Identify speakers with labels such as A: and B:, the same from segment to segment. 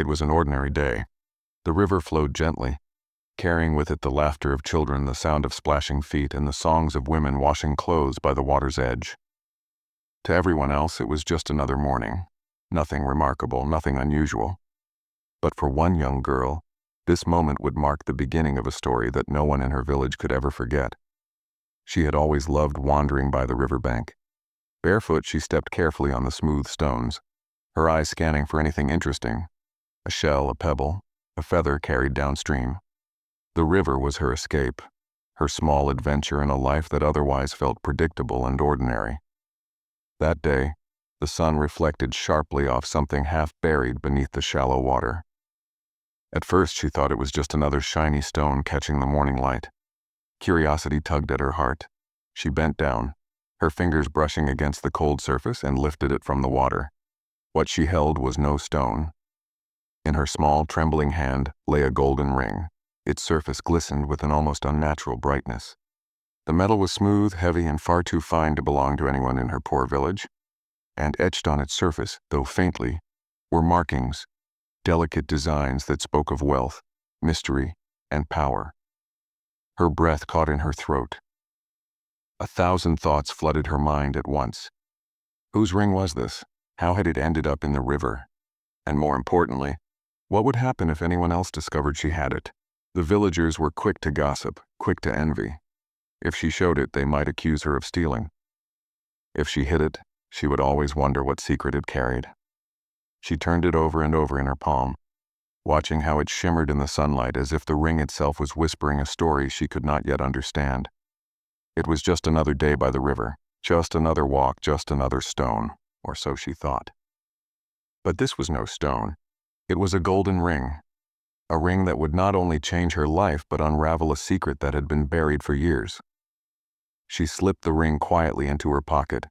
A: It was an ordinary day. The river flowed gently, carrying with it the laughter of children, the sound of splashing feet, and the songs of women washing clothes by the water's edge. To everyone else, it was just another morning. Nothing remarkable, nothing unusual. But for one young girl, this moment would mark the beginning of a story that no one in her village could ever forget. She had always loved wandering by the riverbank. Barefoot, she stepped carefully on the smooth stones, her eyes scanning for anything interesting: a shell, a pebble, a feather carried downstream. The river was her escape, her small adventure in a life that otherwise felt predictable and ordinary. That day, the sun reflected sharply off something half buried beneath the shallow water. At first, she thought it was just another shiny stone catching the morning light. Curiosity tugged at her heart. She bent down, her fingers brushing against the cold surface, and lifted it from the water. What she held was no stone. In her small, trembling hand lay a golden ring. Its surface glistened with an almost unnatural brightness. The metal was smooth, heavy, and far too fine to belong to anyone in her poor village. And etched on its surface, though faintly, were markings, delicate designs that spoke of wealth, mystery, and power. Her breath caught in her throat. 1,000 thoughts flooded her mind at once. Whose ring was this? How had it ended up in the river? And more importantly, what would happen if anyone else discovered she had it? The villagers were quick to gossip, quick to envy. If she showed it, they might accuse her of stealing. If she hid it, she would always wonder what secret it carried. She turned it over and over in her palm, watching how it shimmered in the sunlight as if the ring itself was whispering a story she could not yet understand. It was just another day by the river, just another walk, just another stone, or so she thought. But this was no stone. It was a golden ring. A ring that would not only change her life but unravel a secret that had been buried for years. She slipped the ring quietly into her pocket,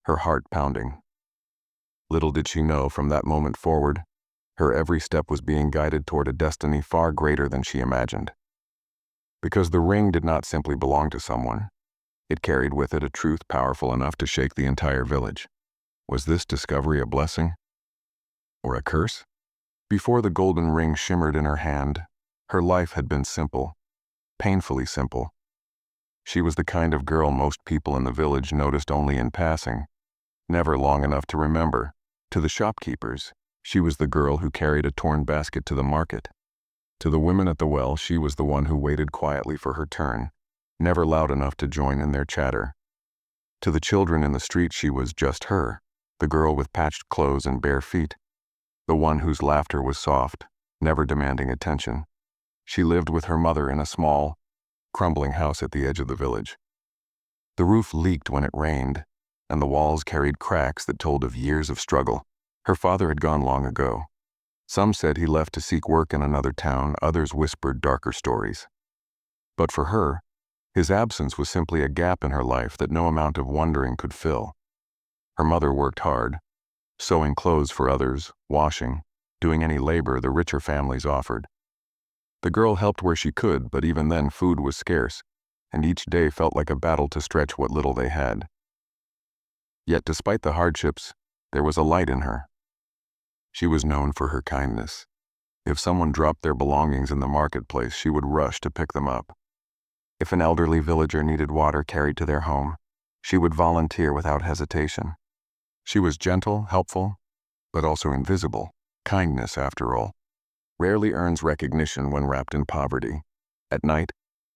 A: her heart pounding. Little did she know, from that moment forward, her every step was being guided toward a destiny far greater than she imagined. Because the ring did not simply belong to someone. It carried with it a truth powerful enough to shake the entire village. Was this discovery a blessing? Or a curse? Before the golden ring shimmered in her hand, her life had been simple, painfully simple. She was the kind of girl most people in the village noticed only in passing, never long enough to remember. To the shopkeepers, she was the girl who carried a torn basket to the market. To the women at the well, she was the one who waited quietly for her turn, never loud enough to join in their chatter. To the children in the street, she was just her, the girl with patched clothes and bare feet, the one whose laughter was soft, never demanding attention. She lived with her mother in a small, crumbling house at the edge of the village. The roof leaked when it rained, and the walls carried cracks that told of years of struggle. Her father had gone long ago. Some said he left to seek work in another town, others whispered darker stories. But for her, his absence was simply a gap in her life that no amount of wondering could fill. Her mother worked hard, sewing clothes for others, washing, doing any labor the richer families offered. The girl helped where she could, but even then food was scarce, and each day felt like a battle to stretch what little they had. Yet despite the hardships, there was a light in her. She was known for her kindness. If someone dropped their belongings in the marketplace, she would rush to pick them up. If an elderly villager needed water carried to their home, she would volunteer without hesitation. She was gentle, helpful, but also invisible. Kindness, after all, rarely earns recognition when wrapped in poverty. At night,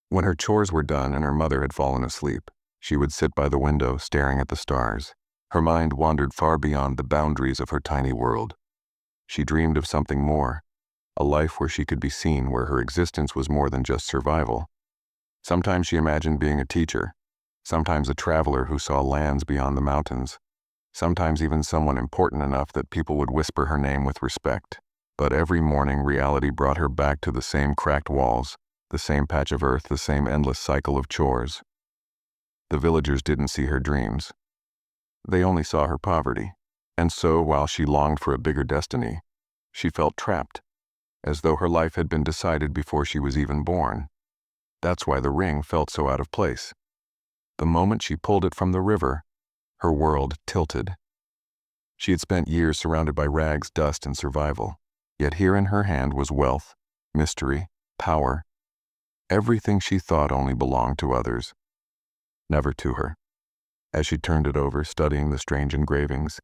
A: when her chores were done and her mother had fallen asleep, she would sit by the window staring at the stars. Her mind wandered far beyond the boundaries of her tiny world. She dreamed of something more, a life where she could be seen, where her existence was more than just survival. Sometimes she imagined being a teacher, sometimes a traveler who saw lands beyond the mountains, sometimes even someone important enough that people would whisper her name with respect. But every morning reality brought her back to the same cracked walls, the same patch of earth, the same endless cycle of chores. The villagers didn't see her dreams. They only saw her poverty. And so, while she longed for a bigger destiny, she felt trapped, as though her life had been decided before she was even born. That's why the ring felt so out of place. The moment she pulled it from the river, her world tilted. She had spent years surrounded by rags, dust, and survival. Yet here in her hand was wealth, mystery, power, everything she thought only belonged to others, never to her. As she turned it over, studying the strange engravings,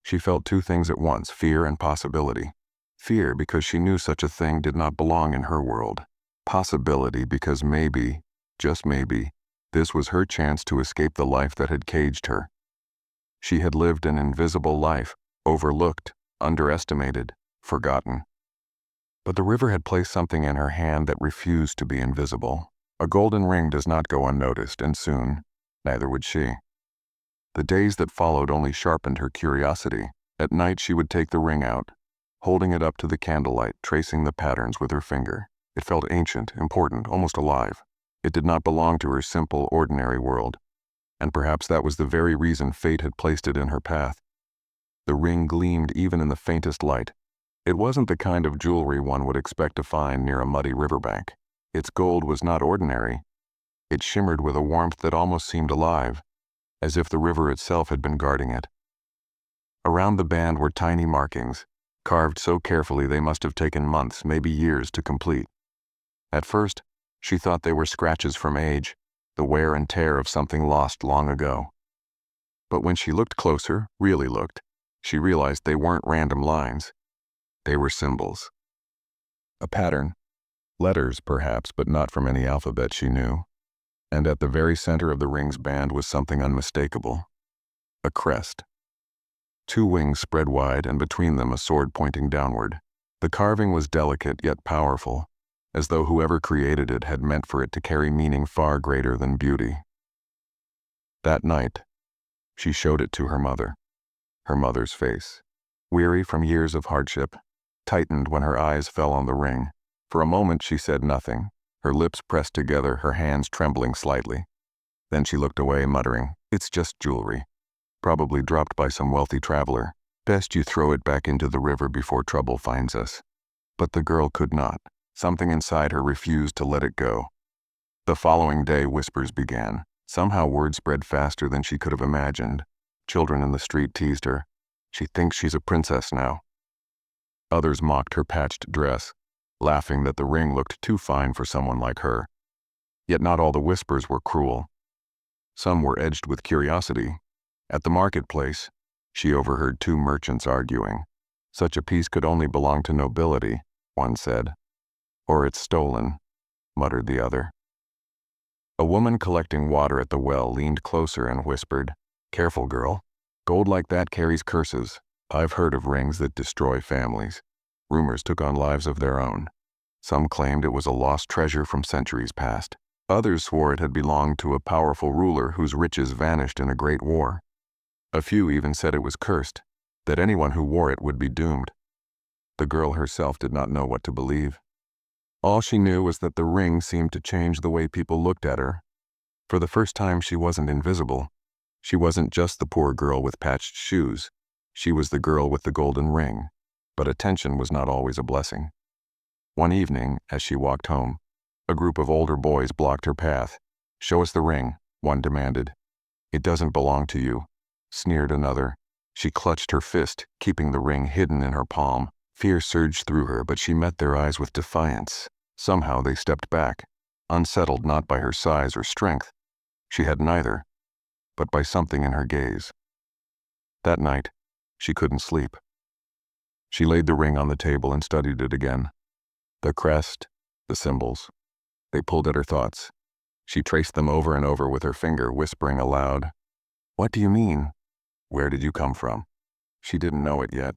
A: she felt two things at once, fear and possibility. Fear because she knew such a thing did not belong in her world. Possibility because maybe, just maybe, this was her chance to escape the life that had caged her. She had lived an invisible life, overlooked, underestimated, forgotten. But the river had placed something in her hand that refused to be invisible. A golden ring does not go unnoticed, and soon, neither would she. The days that followed only sharpened her curiosity. At night she would take the ring out, holding it up to the candlelight, tracing the patterns with her finger. It felt ancient, important, almost alive. It did not belong to her simple, ordinary world, and perhaps that was the very reason fate had placed it in her path. The ring gleamed even in the faintest light. It wasn't the kind of jewelry one would expect to find near a muddy riverbank. Its gold was not ordinary. It shimmered with a warmth that almost seemed alive, as if the river itself had been guarding it. Around the band were tiny markings, carved so carefully they must have taken months, maybe years, to complete. At first, she thought they were scratches from age, the wear and tear of something lost long ago. But when she looked closer, really looked, she realized they weren't random lines. They were symbols. A pattern. Letters, perhaps, but not from any alphabet she knew. And at the very center of the ring's band was something unmistakable. A crest. Two wings spread wide, and between them a sword pointing downward. The carving was delicate yet powerful, as though whoever created it had meant for it to carry meaning far greater than beauty. That night, she showed it to her mother. Her mother's face, weary from years of hardship, tightened when her eyes fell on the ring. For a moment she said nothing, her lips pressed together, her hands trembling slightly. Then she looked away, muttering, "It's just jewelry. Probably dropped by some wealthy traveler. Best you throw it back into the river before trouble finds us." But the girl could not. Something inside her refused to let it go. The following day, whispers began. Somehow word spread faster than she could have imagined. Children in the street teased her. "She thinks she's a princess now." Others mocked her patched dress, laughing that the ring looked too fine for someone like her. Yet not all the whispers were cruel. Some were edged with curiosity. At the marketplace, she overheard two merchants arguing. "Such a piece could only belong to nobility," one said. "Or it's stolen," muttered the other. A woman collecting water at the well leaned closer and whispered, "Careful, girl. Gold like that carries curses. I've heard of rings that destroy families." Rumors took on lives of their own. Some claimed it was a lost treasure from centuries past. Others swore it had belonged to a powerful ruler whose riches vanished in a great war. A few even said it was cursed, that anyone who wore it would be doomed. The girl herself did not know what to believe. All she knew was that the ring seemed to change the way people looked at her. For the first time, she wasn't invisible. She wasn't just the poor girl with patched shoes. She was the girl with the golden ring. But attention was not always a blessing. One evening, as she walked home, a group of older boys blocked her path. "Show us the ring," one demanded. "It doesn't belong to you," sneered another. She clutched her fist, keeping the ring hidden in her palm. Fear surged through her, but she met their eyes with defiance. Somehow they stepped back, unsettled not by her size or strength. She had neither, but by something in her gaze. That night, she couldn't sleep. She laid the ring on the table and studied it again. The crest, the symbols. They pulled at her thoughts. She traced them over and over with her finger, whispering aloud, "What do you mean? Where did you come from?" She didn't know it yet,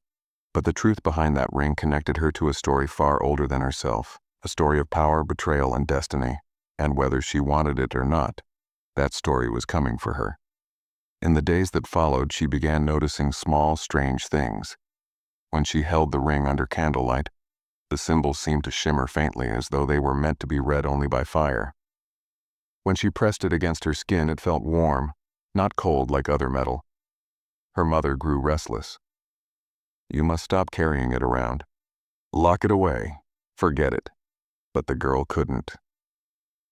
A: but the truth behind that ring connected her to a story far older than herself, a story of power, betrayal, and destiny. And whether she wanted it or not, that story was coming for her. In the days that followed, she began noticing small, strange things. When she held the ring under candlelight, the symbols seemed to shimmer faintly, as though they were meant to be read only by fire. When she pressed it against her skin, it felt warm, not cold like other metal. Her mother grew restless. "You must stop carrying it around. Lock it away. Forget it." But the girl couldn't.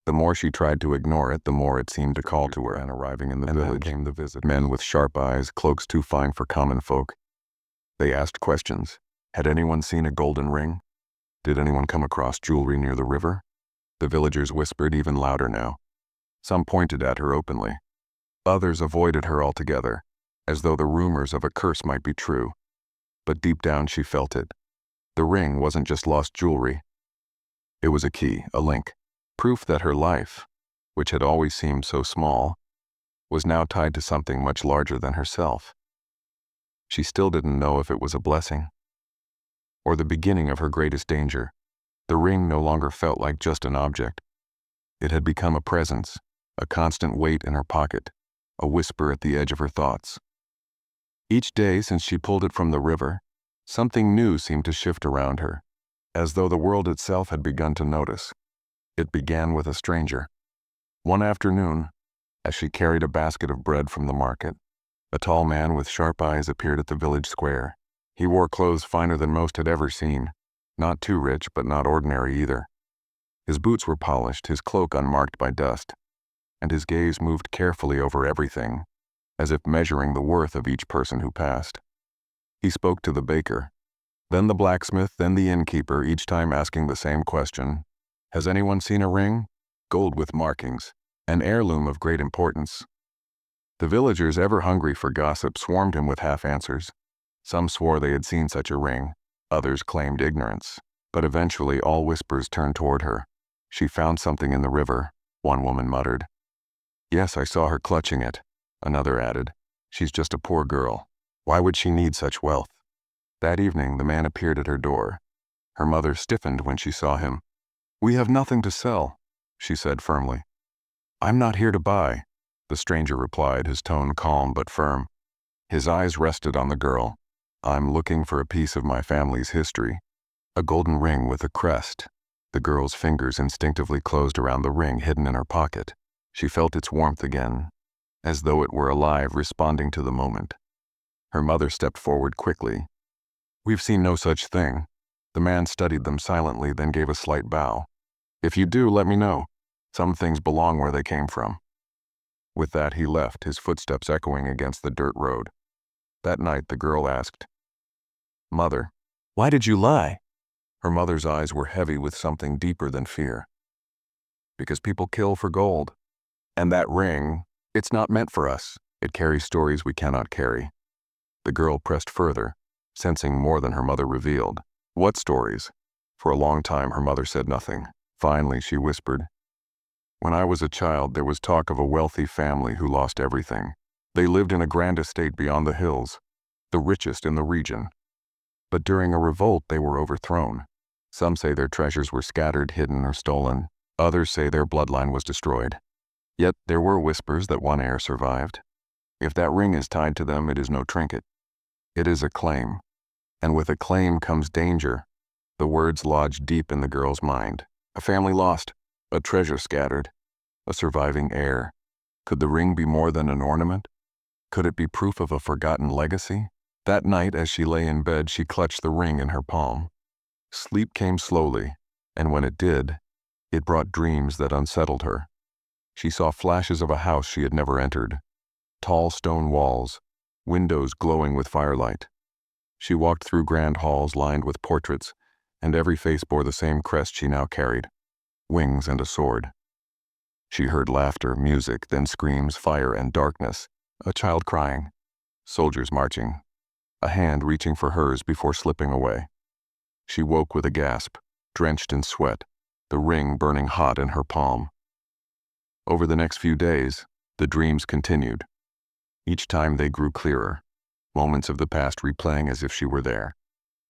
A: The more she tried to ignore it, the more it seemed to call to her. And arriving in the village came the visitors. Men with sharp eyes, cloaks too fine for common folk. They asked questions. Had anyone seen a golden ring? Did anyone come across jewelry near the river? The villagers whispered even louder now. Some pointed at her openly. Others avoided her altogether, as though the rumors of a curse might be true. But deep down she felt it. The ring wasn't just lost jewelry. It was a key, a link, proof that her life, which had always seemed so small, was now tied to something much larger than herself. She still didn't know if it was a blessing or the beginning of her greatest danger. The ring no longer felt like just an object. It had become a presence, a constant weight in her pocket, a whisper at the edge of her thoughts. Each day since she pulled it from the river, something new seemed to shift around her, as though the world itself had begun to notice. It began with a stranger. One afternoon, as she carried a basket of bread from the market, a tall man with sharp eyes appeared at the village square. He wore clothes finer than most had ever seen, not too rich but not ordinary either. His boots were polished, his cloak unmarked by dust, and his gaze moved carefully over everything, as if measuring the worth of each person who passed. He spoke to the baker, then the blacksmith, then the innkeeper, each time asking the same question. Has anyone seen a ring? Gold with markings, an heirloom of great importance. The villagers, ever hungry for gossip, swarmed him with half-answers. Some swore they had seen such a ring, others claimed ignorance, but eventually all whispers turned toward her. She found something in the river, one woman muttered. Yes, I saw her clutching it, another added. She's just a poor girl. Why would she need such wealth? That evening the man appeared at her door. Her mother stiffened when she saw him. We have nothing to sell, she said firmly. I'm not here to buy, the stranger replied, his tone calm but firm. His eyes rested on the girl. I'm looking for a piece of my family's history. A golden ring with a crest. The girl's fingers instinctively closed around the ring hidden in her pocket. She felt its warmth again, as though it were alive, responding to the moment. Her mother stepped forward quickly. We've seen no such thing. The man studied them silently, then gave a slight bow. If you do, let me know. Some things belong where they came from. With that, he left, his footsteps echoing against the dirt road. That night, the girl asked, Mother, why did you lie? Her mother's eyes were heavy with something deeper than fear. Because people kill for gold. And that ring, it's not meant for us. It carries stories we cannot carry. The girl pressed further, sensing more than her mother revealed. What stories? For a long time, her mother said nothing. Finally, she whispered, When I was a child, there was talk of a wealthy family who lost everything. They lived in a grand estate beyond the hills, the richest in the region. But during a revolt, they were overthrown. Some say their treasures were scattered, hidden, or stolen. Others say their bloodline was destroyed. Yet there were whispers that one heir survived. If that ring is tied to them, it is no trinket. It is a claim. And with a claim comes danger. The words lodged deep in the girl's mind. A family lost, a treasure scattered, a surviving heir. Could the ring be more than an ornament? Could it be proof of a forgotten legacy? That night, as she lay in bed, she clutched the ring in her palm. Sleep came slowly, and when it did, it brought dreams that unsettled her. She saw flashes of a house she had never entered. Tall stone walls, windows glowing with firelight. She walked through grand halls lined with portraits, and every face bore the same crest she now carried, wings and a sword. She heard laughter, music, then screams, fire and darkness, a child crying, soldiers marching, a hand reaching for hers before slipping away. She woke with a gasp, drenched in sweat, the ring burning hot in her palm. Over the next few days, the dreams continued. Each time they grew clearer, moments of the past replaying as if she were there.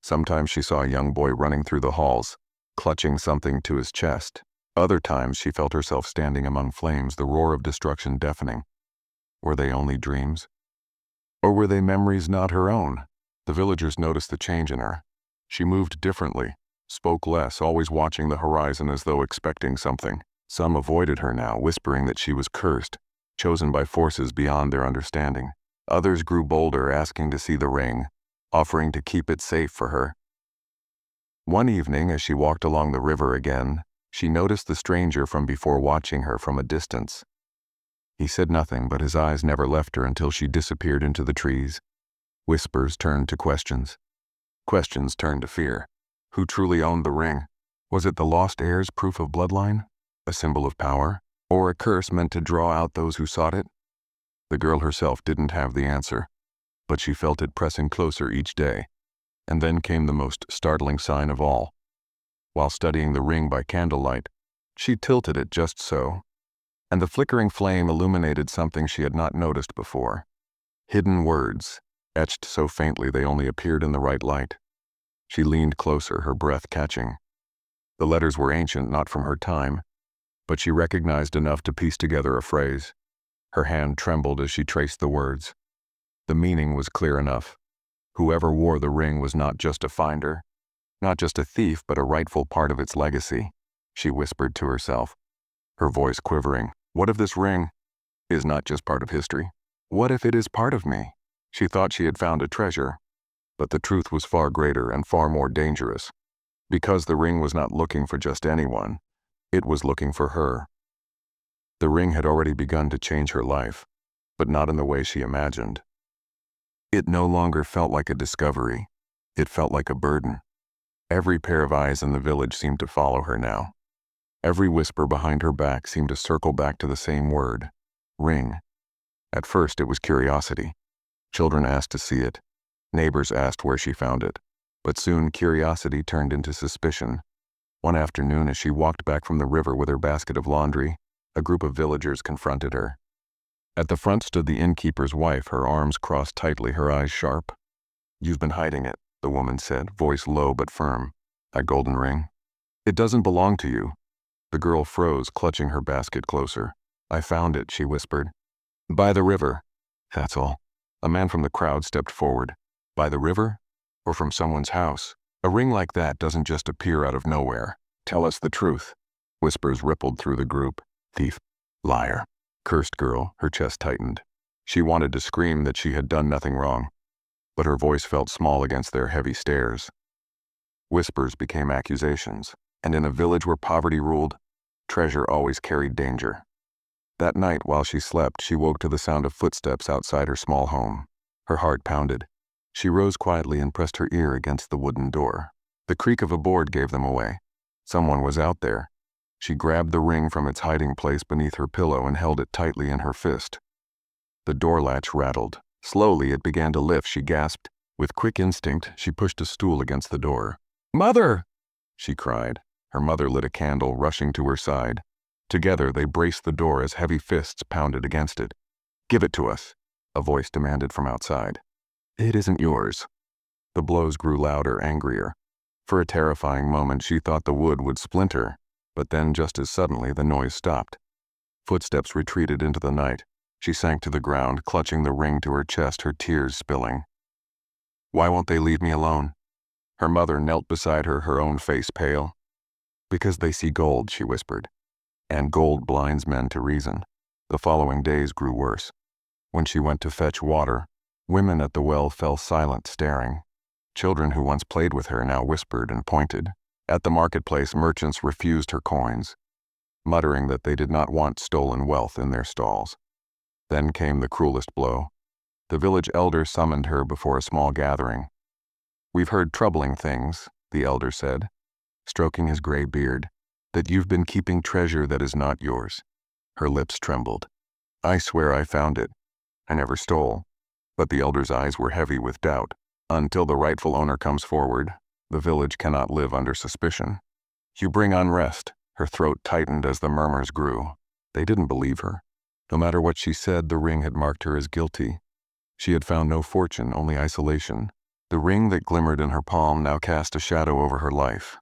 A: Sometimes she saw a young boy running through the halls, clutching something to his chest. Other times she felt herself standing among flames, the roar of destruction deafening. Were they only dreams? Or were they memories not her own? The villagers noticed the change in her. She moved differently, spoke less, always watching the horizon as though expecting something. Some avoided her now, whispering that she was cursed, chosen by forces beyond their understanding. Others grew bolder, asking to see the ring, offering to keep it safe for her. One evening, as she walked along the river again, she noticed the stranger from before, watching her from a distance. He said nothing, but his eyes never left her until she disappeared into the trees. Whispers turned to questions. Questions turned to fear. Who truly owned the ring? Was it the lost heir's proof of bloodline? A symbol of power? Or a curse meant to draw out those who sought it? The girl herself didn't have the answer, but she felt it pressing closer each day. And then came the most startling sign of all. While studying the ring by candlelight, she tilted it just so, and the flickering flame illuminated something she had not noticed before. Hidden words, etched so faintly they only appeared in the right light. She leaned closer, her breath catching. The letters were ancient, not from her time, but she recognized enough to piece together a phrase. Her hand trembled as she traced the words. The meaning was clear enough. Whoever wore the ring was not just a finder, not just a thief, but a rightful part of its legacy, she whispered to herself, her voice quivering. What if this ring is not just part of history? What if it is part of me? She thought she had found a treasure, but the truth was far greater and far more dangerous. Because the ring was not looking for just anyone, it was looking for her. The ring had already begun to change her life, but not in the way she imagined. It no longer felt like a discovery. It felt like a burden. Every pair of eyes in the village seemed to follow her now. Every whisper behind her back seemed to circle back to the same word, ring. At first it was curiosity. Children asked to see it. Neighbors asked where she found it. But soon curiosity turned into suspicion. One afternoon, as she walked back from the river with her basket of laundry, a group of villagers confronted her. At the front stood the innkeeper's wife, her arms crossed tightly, her eyes sharp. You've been hiding it, the woman said, voice low but firm. That golden ring? It doesn't belong to you. The girl froze, clutching her basket closer. I found it, she whispered. By the river. That's all. A man from the crowd stepped forward. By the river? Or from someone's house? A ring like that doesn't just appear out of nowhere. Tell us the truth. Whispers rippled through the group. Thief. Liar. Cursed girl, her chest tightened. She wanted to scream that she had done nothing wrong, but her voice felt small against their heavy stares. Whispers became accusations, and in a village where poverty ruled, treasure always carried danger. That night, while she slept, she woke to the sound of footsteps outside her small home. Her heart pounded. She rose quietly and pressed her ear against the wooden door. The creak of a board gave them away. Someone was out there. She grabbed the ring from its hiding place beneath her pillow and held it tightly in her fist. The door latch rattled. Slowly it began to lift, she gasped. With quick instinct, she pushed a stool against the door. Mother! She cried. Her mother lit a candle, rushing to her side. Together they braced the door as heavy fists pounded against it. Give it to us, a voice demanded from outside. It isn't yours. The blows grew louder, angrier. For a terrifying moment she thought the wood would splinter, but then just as suddenly the noise stopped. Footsteps retreated into the night. She sank to the ground, clutching the ring to her chest, her tears spilling. Why won't they leave me alone? Her mother knelt beside her, her own face pale. Because they see gold, she whispered. And gold blinds men to reason. The following days grew worse. When she went to fetch water, women at the well fell silent, staring. Children who once played with her now whispered and pointed. At the marketplace, merchants refused her coins, muttering that they did not want stolen wealth in their stalls. Then came the cruelest blow. The village elder summoned her before a small gathering. We've heard troubling things, the elder said, stroking his gray beard, that you've been keeping treasure that is not yours. Her lips trembled. I swear I found it. I never stole. But the elder's eyes were heavy with doubt. Until the rightful owner comes forward, the village cannot live under suspicion. You bring unrest. Her throat tightened as the murmurs grew. They didn't believe her. No matter what she said, the ring had marked her as guilty. She had found no fortune, only isolation. The ring that glimmered in her palm now cast a shadow over her life.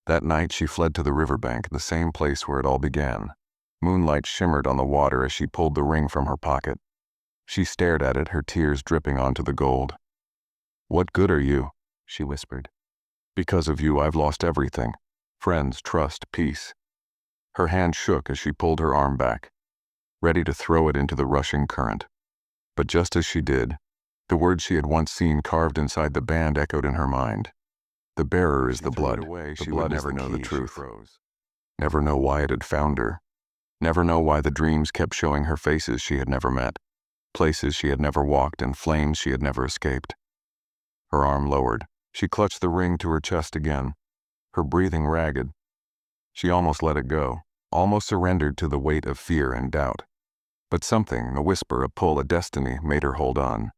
A: That night she fled to the riverbank, the same place where it all began. Moonlight shimmered on the water as she pulled the ring from her pocket. She stared at it, her tears dripping onto the gold. What good are you? She whispered. Because of you, I've lost everything. Friends, trust, peace. Her hand shook as she pulled her arm back, ready to throw it into the rushing current. But just as she did, the words she had once seen carved inside the band echoed in her mind. The bearer is the blood. The blood never know the truth. Never know why it had found her. Never know why the dreams kept showing her faces she had never met, places she had never walked, and flames she had never escaped. Her arm lowered. She clutched the ring to her chest again, her breathing ragged. She almost let it go, almost surrendered to the weight of fear and doubt. But something, a whisper, a pull, a destiny, made her hold on.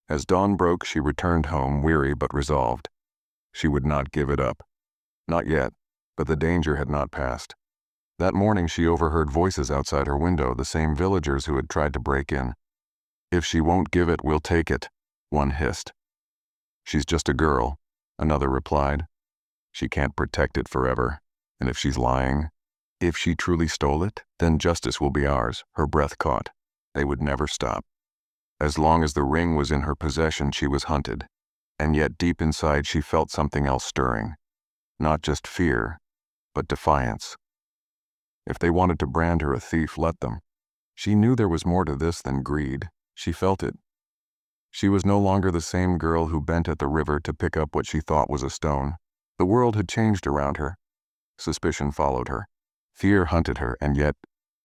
A: As dawn broke, she returned home, weary but resolved. She would not give it up. Not yet, but the danger had not passed. That morning she overheard voices outside her window, the same villagers who had tried to break in. "If she won't give it, we'll take it," one hissed. "She's just a girl," another replied. "She can't protect it forever. And if she's lying, if she truly stole it, then justice will be ours." Her breath caught. They would never stop. As long as the ring was in her possession, she was hunted. And yet deep inside she felt something else stirring. Not just fear, but defiance. If they wanted to brand her a thief, let them. She knew there was more to this than greed. She felt it. She was no longer the same girl who bent at the river to pick up what she thought was a stone. The world had changed around her. Suspicion followed her. Fear hunted her, and yet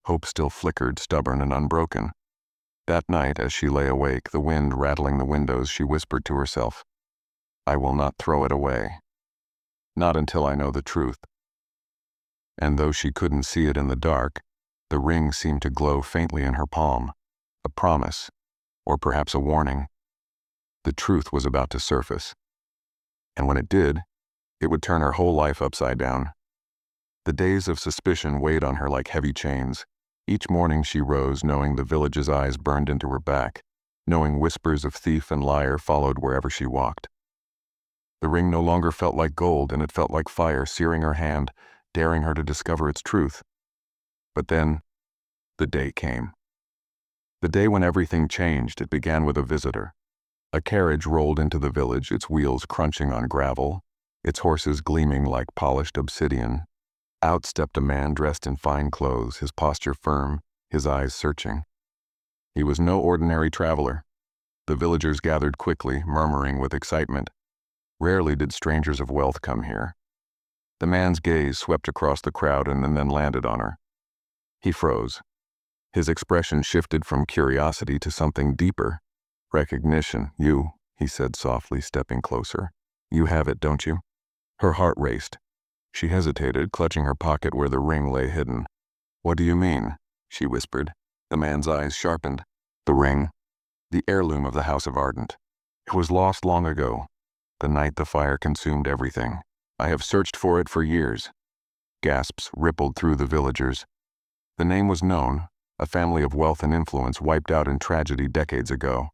A: hope still flickered, stubborn and unbroken. That night, as she lay awake, the wind rattling the windows, she whispered to herself, "I will not throw it away. Not until I know the truth." And though she couldn't see it in the dark, the ring seemed to glow faintly in her palm. A promise, or perhaps a warning. The truth was about to surface. And when it did, it would turn her whole life upside down. The days of suspicion weighed on her like heavy chains. Each morning she rose knowing the village's eyes burned into her back, knowing whispers of thief and liar followed wherever she walked. The ring no longer felt like gold, and it felt like fire searing her hand, daring her to discover its truth. But then, the day came. The day when everything changed. It began with a visitor. A carriage rolled into the village, its wheels crunching on gravel, its horses gleaming like polished obsidian. Out stepped a man dressed in fine clothes, his posture firm, his eyes searching. He was no ordinary traveler. The villagers gathered quickly, murmuring with excitement. Rarely did strangers of wealth come here. The man's gaze swept across the crowd and then landed on her. He froze. His expression shifted from curiosity to something deeper. Recognition. "You," he said softly, stepping closer. "You have it, don't you?" Her heart raced. She hesitated, clutching her pocket where the ring lay hidden. "What do you mean?" she whispered. The man's eyes sharpened. "The ring. The heirloom of the House of Ardent. It was lost long ago, the night the fire consumed everything. I have searched for it for years." Gasps rippled through the villagers. The name was known, a family of wealth and influence wiped out in tragedy decades ago.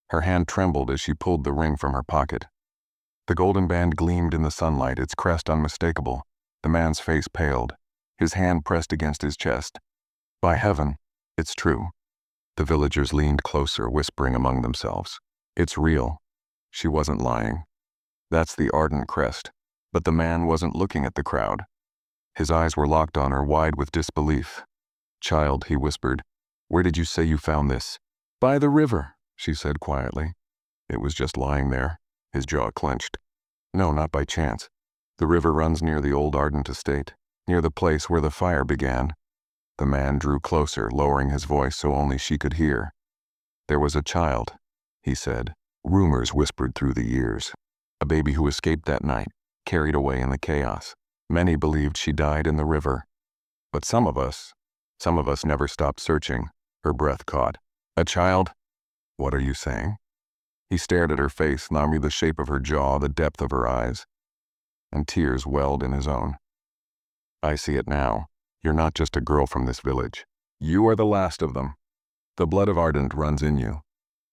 A: Her hand trembled as she pulled the ring from her pocket. The golden band gleamed in the sunlight, its crest unmistakable. The man's face paled, his hand pressed against his chest. "By heaven, it's true." The villagers leaned closer, whispering among themselves. "It's real." She wasn't lying. "That's the Ardent crest." But the man wasn't looking at the crowd. His eyes were locked on her, wide with disbelief. "Child," he whispered, "where did you say you found this?" "By the river," she said quietly. "It was just lying there." His jaw clenched. "No, not by chance. The river runs near the old Ardent estate, near the place where the fire began." The man drew closer, lowering his voice so only she could hear. "There was a child," he said. "Rumors whispered through the years. A baby who escaped that night, carried away in the chaos. Many believed she died in the river. But some of us never stopped searching." Her breath caught. "A child? What are you saying?" He stared at her face, Nami, the shape of her jaw, the depth of her eyes, and tears welled in his own. "I see it now. You're not just a girl from this village. You are the last of them. The blood of Ardent runs in you."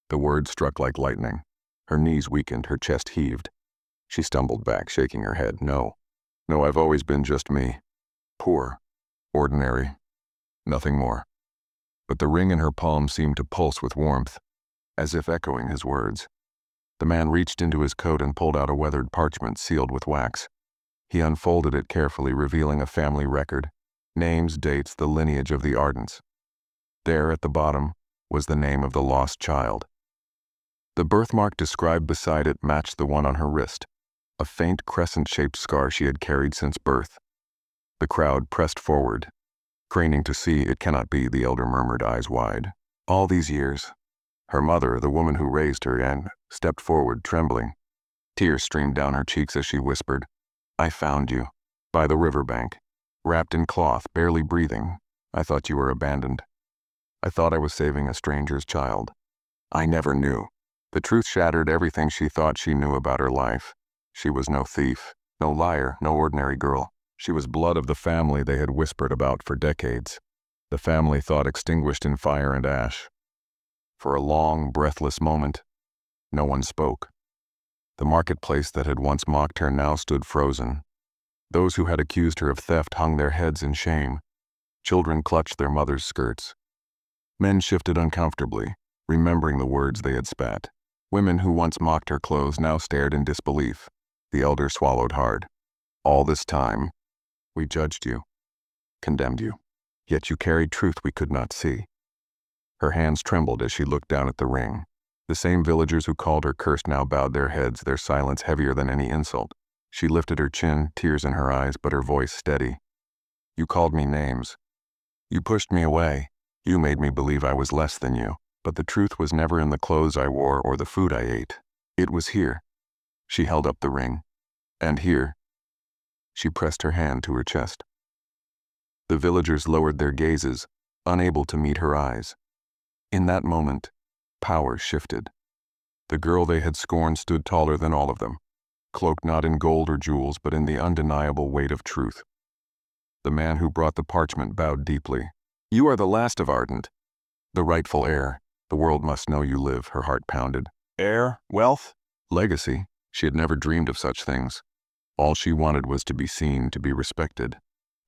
A: The words struck like lightning. Her knees weakened, her chest heaved. She stumbled back, shaking her head. No, I've always been just me. Poor, ordinary, nothing more." But the ring in her palm seemed to pulse with warmth, as if echoing his words. The man reached into his coat and pulled out a weathered parchment sealed with wax. He unfolded it carefully, revealing a family record. Names, dates, the lineage of the Ardents. There, at the bottom, was the name of the lost child. The birthmark described beside it matched the one on her wrist, a faint crescent-shaped scar she had carried since birth. The crowd pressed forward, craning to see. "It cannot be," the elder murmured, eyes wide. "All these years." Her mother, the woman who raised her, and stepped forward, trembling. Tears streamed down her cheeks as she whispered, "I found you. By the riverbank. Wrapped in cloth, barely breathing. I thought you were abandoned. I thought I was saving a stranger's child. I never knew." The truth shattered everything she thought she knew about her life. She was no thief, no liar, no ordinary girl. She was blood of the family they had whispered about for decades. The family thought extinguished in fire and ash. For a long, breathless moment, no one spoke. The marketplace that had once mocked her now stood frozen. Those who had accused her of theft hung their heads in shame. Children clutched their mothers' skirts. Men shifted uncomfortably, remembering the words they had spat. Women who once mocked her clothes now stared in disbelief. The elder swallowed hard. "All this time, we judged you, condemned you. Yet you carried truth we could not see." Her hands trembled as she looked down at the ring. The same villagers who called her cursed now bowed their heads, their silence heavier than any insult. She lifted her chin, tears in her eyes, but her voice steady. "You called me names. You pushed me away. You made me believe I was less than you. But the truth was never in the clothes I wore or the food I ate. It was here." She held up the ring. "And here." She pressed her hand to her chest. The villagers lowered their gazes, unable to meet her eyes. In that moment, power shifted. The girl they had scorned stood taller than all of them, cloaked not in gold or jewels but in the undeniable weight of truth. The man who brought the parchment bowed deeply. "You are the last of Ardent, the rightful heir. The world must know you live," her heart pounded. Heir? Wealth? Legacy? She had never dreamed of such things. All she wanted was to be seen, to be respected.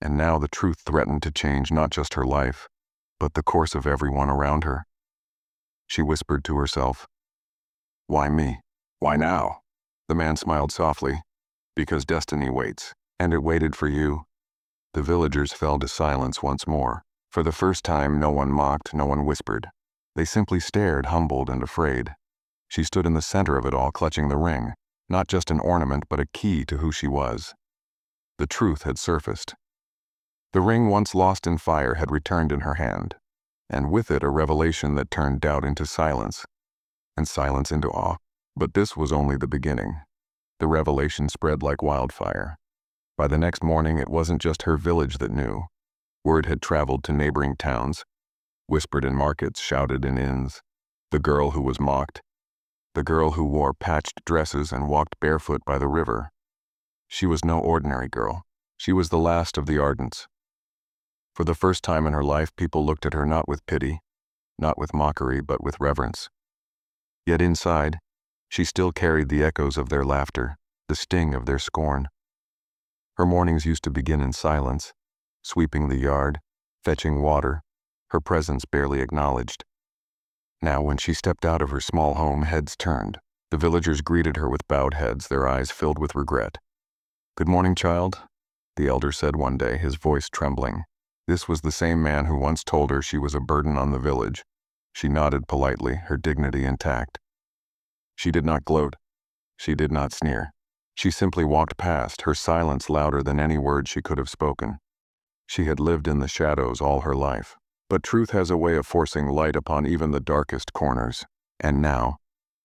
A: And now the truth threatened to change not just her life, but the course of everyone around her. She whispered to herself, "Why me? Why now?" The man smiled softly. "Because destiny waits, and it waited for you." The villagers fell to silence once more. For the first time, no one mocked, no one whispered. They simply stared, humbled and afraid. She stood in the center of it all, clutching the ring, not just an ornament but a key to who she was. The truth had surfaced. The ring once lost in fire had returned in her hand, and with it a revelation that turned doubt into silence, and silence into awe. But this was only the beginning. The revelation spread like wildfire. By the next morning, it wasn't just her village that knew. Word had traveled to neighboring towns, whispered in markets, shouted in inns. The girl who was mocked, the girl who wore patched dresses and walked barefoot by the river. She was no ordinary girl. She was the last of the Ardents. For the first time in her life, people looked at her not with pity, not with mockery, but with reverence. Yet inside, she still carried the echoes of their laughter, the sting of their scorn. Her mornings used to begin in silence, sweeping the yard, fetching water, her presence barely acknowledged. Now, when she stepped out of her small home, heads turned. The villagers greeted her with bowed heads, their eyes filled with regret. "Good morning, child," the elder said one day, his voice trembling. This was the same man who once told her she was a burden on the village. She nodded politely, her dignity intact. She did not gloat. She did not sneer. She simply walked past, her silence louder than any word she could have spoken. She had lived in the shadows all her life. But truth has a way of forcing light upon even the darkest corners. And now,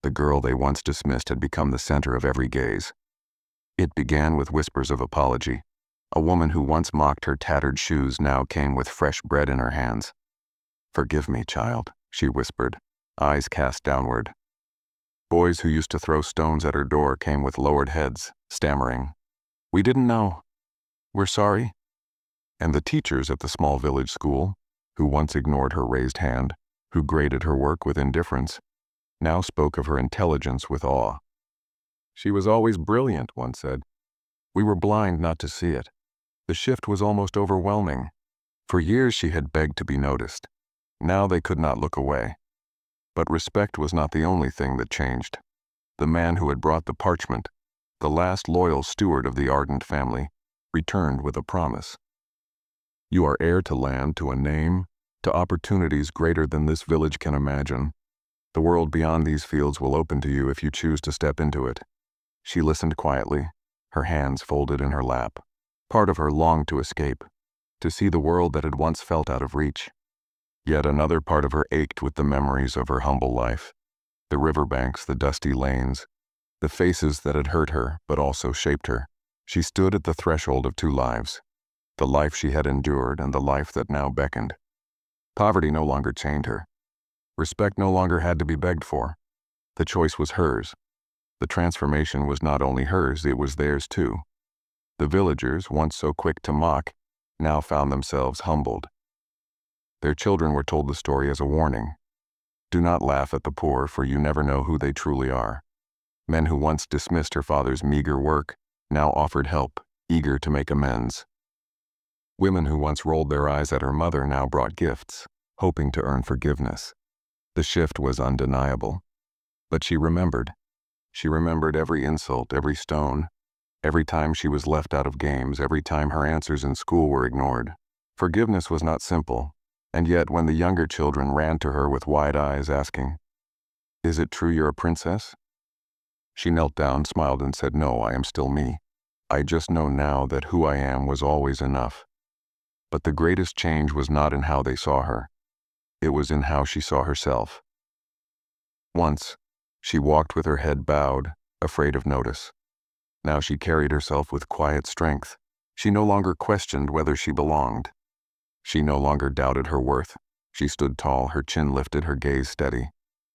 A: the girl they once dismissed had become the center of every gaze. It began with whispers of apology. A woman who once mocked her tattered shoes now came with fresh bread in her hands. "Forgive me, child," she whispered, eyes cast downward. Boys who used to throw stones at her door came with lowered heads, stammering, "We didn't know. We're sorry." And the teachers at the small village school, who once ignored her raised hand, who graded her work with indifference, now spoke of her intelligence with awe. "She was always brilliant," one said. "We were blind not to see it." The shift was almost overwhelming. For years she had begged to be noticed. Now they could not look away. But respect was not the only thing that changed. The man who had brought the parchment, the last loyal steward of the Ardent family, returned with a promise. "You are heir to land, to a name, to opportunities greater than this village can imagine. The world beyond these fields will open to you if you choose to step into it." She listened quietly, her hands folded in her lap. Part of her longed to escape, to see the world that had once felt out of reach. Yet another part of her ached with the memories of her humble life. The riverbanks, the dusty lanes, the faces that had hurt her but also shaped her. She stood at the threshold of two lives, the life she had endured and the life that now beckoned. Poverty no longer chained her. Respect no longer had to be begged for. The choice was hers. The transformation was not only hers, it was theirs too. The villagers, once so quick to mock, now found themselves humbled. Their children were told the story as a warning. Do not laugh at the poor, for you never know who they truly are. Men who once dismissed her father's meager work now offered help, eager to make amends. Women who once rolled their eyes at her mother now brought gifts, hoping to earn forgiveness. The shift was undeniable. But she remembered. She remembered every insult, every stone, every time she was left out of games, every time her answers in school were ignored. Forgiveness was not simple, and yet when the younger children ran to her with wide eyes asking, "Is it true you're a princess?" she knelt down, smiled, and said, "No, I am still me. I just know now that who I am was always enough." But the greatest change was not in how they saw her. It was in how she saw herself. Once, she walked with her head bowed, afraid of notice. Now she carried herself with quiet strength. She no longer questioned whether she belonged. She no longer doubted her worth. She stood tall, her chin lifted, her gaze steady.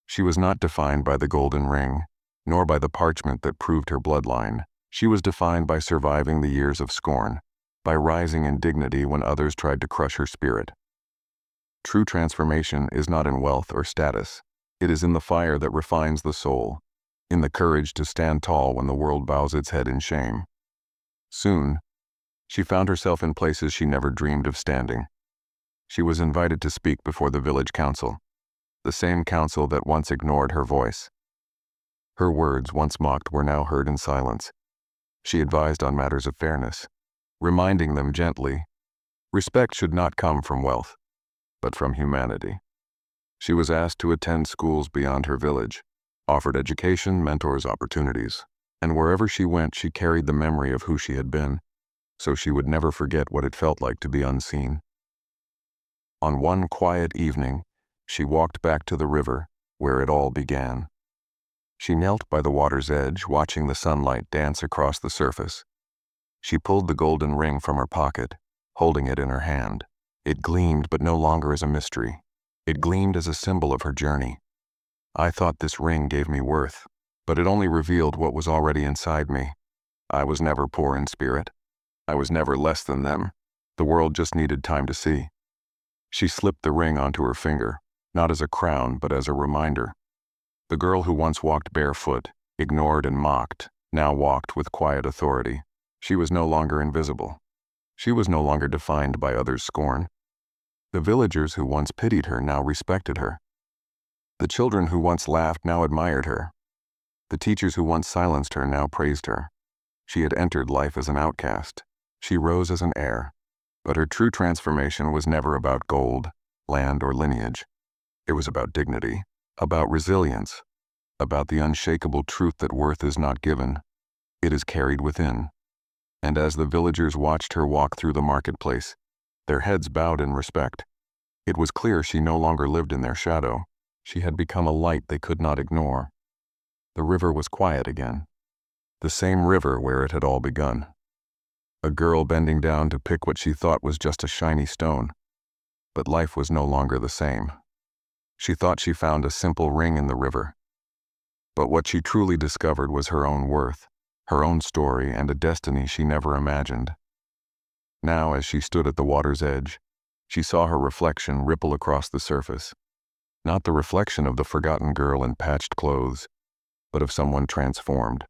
A: She was not defined by the golden ring, nor by the parchment that proved her bloodline. She was defined by surviving the years of scorn, by rising in dignity when others tried to crush her spirit. True transformation is not in wealth or status. It is in the fire that refines the soul, in the courage to stand tall when the world bows its head in shame. Soon, she found herself in places she never dreamed of standing. She was invited to speak before the village council, the same council that once ignored her voice. Her words, once mocked, were now heard in silence. She advised on matters of fairness, reminding them gently, respect should not come from wealth, but from humanity. She was asked to attend schools beyond her village, offered education, mentors, opportunities, and wherever she went, she carried the memory of who she had been, so she would never forget what it felt like to be unseen. On one quiet evening, she walked back to the river, where it all began. She knelt by the water's edge, watching the sunlight dance across the surface. She pulled the golden ring from her pocket, holding it in her hand. It gleamed, but no longer as a mystery. It gleamed as a symbol of her journey. I thought this ring gave me worth, but it only revealed what was already inside me. I was never poor in spirit. I was never less than them. The world just needed time to see. She slipped the ring onto her finger, not as a crown, but as a reminder. The girl who once walked barefoot, ignored and mocked, now walked with quiet authority. She was no longer invisible. She was no longer defined by others' scorn. The villagers who once pitied her now respected her. The children who once laughed now admired her. The teachers who once silenced her now praised her. She had entered life as an outcast. She rose as an heir. But her true transformation was never about gold, land, or lineage. It was about dignity, about resilience, about the unshakable truth that worth is not given, it is carried within. And as the villagers watched her walk through the marketplace, their heads bowed in respect. It was clear she no longer lived in their shadow. She had become a light they could not ignore. The river was quiet again. The same river where it had all begun. A girl bending down to pick what she thought was just a shiny stone. But life was no longer the same. She thought she found a simple ring in the river. But what she truly discovered was her own worth, her own story, and a destiny she never imagined. Now, as she stood at the water's edge, she saw her reflection ripple across the surface. Not the reflection of the forgotten girl in patched clothes, but of someone transformed.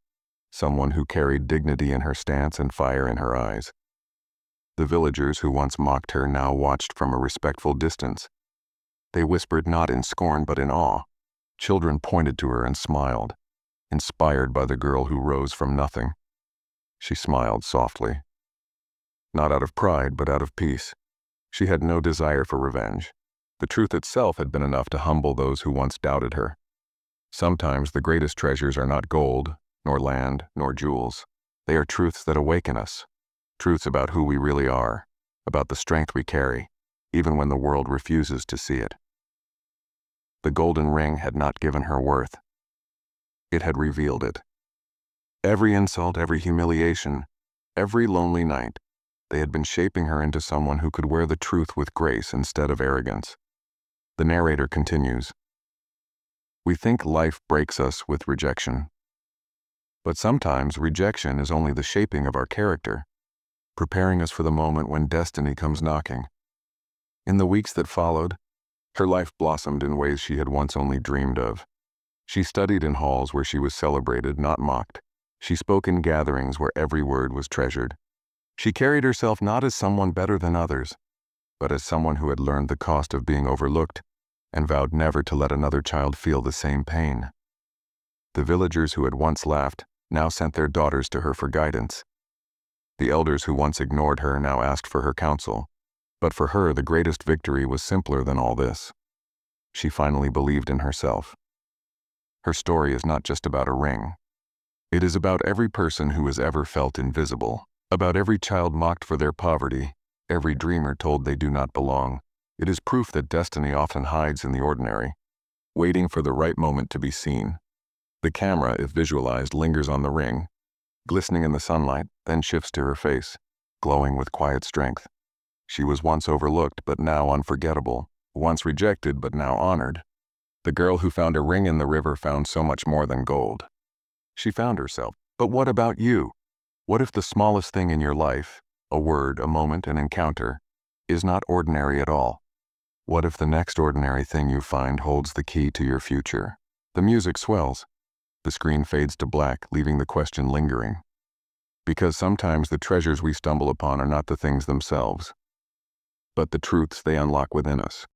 A: Someone who carried dignity in her stance and fire in her eyes. The villagers who once mocked her now watched from a respectful distance. They whispered not in scorn but in awe. Children pointed to her and smiled, inspired by the girl who rose from nothing. She smiled softly. Not out of pride, but out of peace. She had no desire for revenge. The truth itself had been enough to humble those who once doubted her. Sometimes the greatest treasures are not gold, nor land, nor jewels. They are truths that awaken us. Truths about who we really are, about the strength we carry, even when the world refuses to see it. The golden ring had not given her worth. It had revealed it. Every insult, every humiliation, every lonely night, they had been shaping her into someone who could wear the truth with grace instead of arrogance. The narrator continues. We think life breaks us with rejection. But sometimes rejection is only the shaping of our character, preparing us for the moment when destiny comes knocking. In the weeks that followed, her life blossomed in ways she had once only dreamed of. She studied in halls where she was celebrated, not mocked. She spoke in gatherings where every word was treasured. She carried herself not as someone better than others, but as someone who had learned the cost of being overlooked and vowed never to let another child feel the same pain. The villagers who had once laughed now sent their daughters to her for guidance. The elders who once ignored her now asked for her counsel. But for her, the greatest victory was simpler than all this. She finally believed in herself. Her story is not just about a ring. It is about every person who has ever felt invisible, about every child mocked for their poverty, every dreamer told they do not belong. It is proof that destiny often hides in the ordinary, waiting for the right moment to be seen. The camera, if visualized, lingers on the ring, glistening in the sunlight, then shifts to her face, glowing with quiet strength. She was once overlooked, but now unforgettable, once rejected, but now honored. The girl who found a ring in the river found so much more than gold. She found herself. But what about you? What if the smallest thing in your life, a word, a moment, an encounter, is not ordinary at all? What if the next ordinary thing you find holds the key to your future? The music swells. The screen fades to black, leaving the question lingering. Because sometimes the treasures we stumble upon are not the things themselves, but the truths they unlock within us.